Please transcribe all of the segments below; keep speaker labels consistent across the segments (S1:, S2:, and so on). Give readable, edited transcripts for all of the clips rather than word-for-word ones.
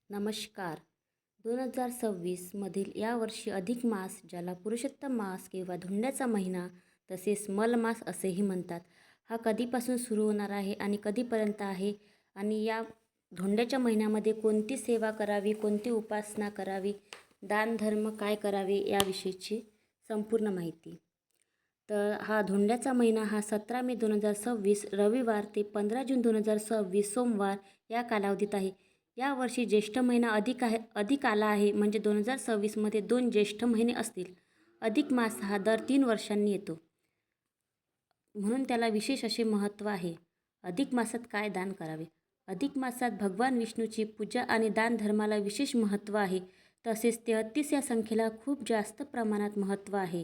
S1: नमस्कार. 2026 यावर्षी अधिक मास, ज्याला पुरुषोत्तम मास किंवा धोंड्याचा महिना तसेच मलमास असेही म्हणतात, हा कधीपासून सुरू होणार आहे आणि कधीपर्यंत आहे आणि या धोंड्याच्या महिन्यामध्ये कोणती सेवा करावी, कोणती उपासना करावी, दानधर्म काय करावे याविषयीची संपूर्ण माहिती. तर हा धोंड्याचा महिना हा 17 मे 2026 रविवार ते 15 जून 2026 सोमवार या कालावधीत आहे. यावर्षी ज्येष्ठ महिना अधिक आला आहे, म्हणजे 2026मध्ये 2 ज्येष्ठ महिने असतील. अधिक मास हा दर 3 वर्षांनी येतो, म्हणून त्याला विशेष असे महत्त्व आहे. अधिक मासात काय दान करावे? अधिक मासात भगवान विष्णूची पूजा आणि दानधर्माला विशेष महत्त्व आहे. तसेच 33 या संख्येला खूप जास्त प्रमाणात महत्त्व आहे.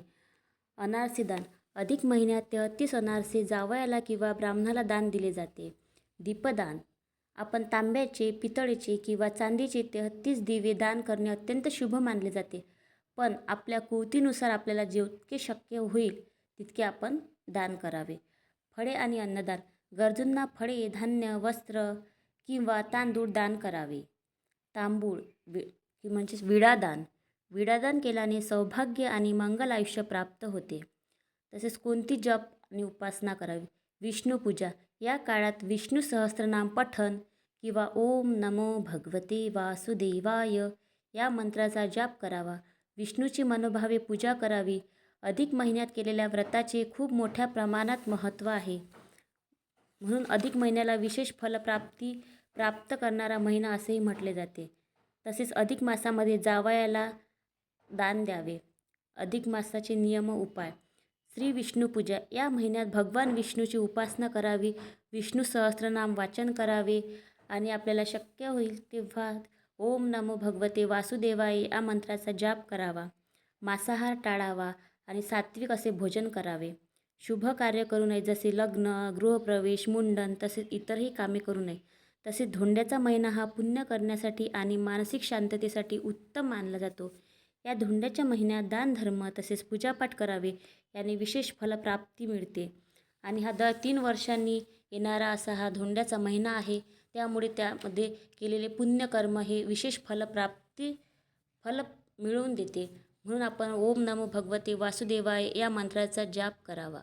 S1: अनारसे दान. अधिक महिन्यात 33 अनारसे जावयाला किंवा ब्राह्मणाला दान दिले जाते. दीपदान. आपण तांब्याचे, पितळेचे किंवा चांदीचे 33 दिवे दान करणे अत्यंत शुभ मानले जाते. पण आपल्या कुवतीनुसार आपल्याला जितके शक्य होईल तितके आपण दान करावे. फळे आणि अन्नदान. गरजूंना फळे, धान्य, वस्त्र किंवा तांदूळ दान करावे. तांबूळ म्हणजेच विडादान. विडादान केल्याने सौभाग्य आणि मंगल आयुष्य प्राप्त होते. तसेच कोणती जप आणि उपासना करावी? विष्णुपूजा. या काळात विष्णू सहस्त्रनाम पठण किंवा ओम नमो भगवते वासुदेवाय या मंत्राचा जाप करावा. विष्णूची मनोभावे पूजा करावी. अधिक महिन्यात केलेल्या व्रताचे खूप मोठ्या प्रमाणात महत्त्व आहे, म्हणून अधिक महिन्याला विशेष फलप्राप्ती प्राप्त करणारा महिना असेही म्हटले जाते. तसेच अधिक मासामध्ये जावयाला दान द्यावे. अधिक मासाचे नियम व उपाय. श्री विष्णू पूजा. या महिन्यात भगवान विष्णूची उपासना करावी. विष्णू सहस्त्रनाम वाचन करावे आणि आपल्याला शक्य होईल तेव्हा ओम नमो भगवते वासुदेवाय या मंत्राचा जाप करावा. मांसाहार टाळावा आणि सात्विक असे भोजन करावे. शुभ कार्य करू नये, जसे लग्न, गृहप्रवेश, मुंडन तसेच इतरही कामे करू नये. तसेच धोंड्याचा महिना हा पुण्य करण्यासाठी आणि मानसिक शांततेसाठी उत्तम मानला जातो. या धोंड्याच्या महिन्यात दानधर्म तसेच पूजापाठ करावे, याने विशेष फलप्राप्ती मिळते. आणि हा दर 3 वर्षांनी येणारा असा हा धोंड्याचा महिना आहे, त्यामुळे त्यामध्ये केलेले पुण्यकर्म हे विशेष फल मिळवून देते. म्हणून आपण ओम नमो भगवते वासुदेवाय या मंत्राचा जाप करावा.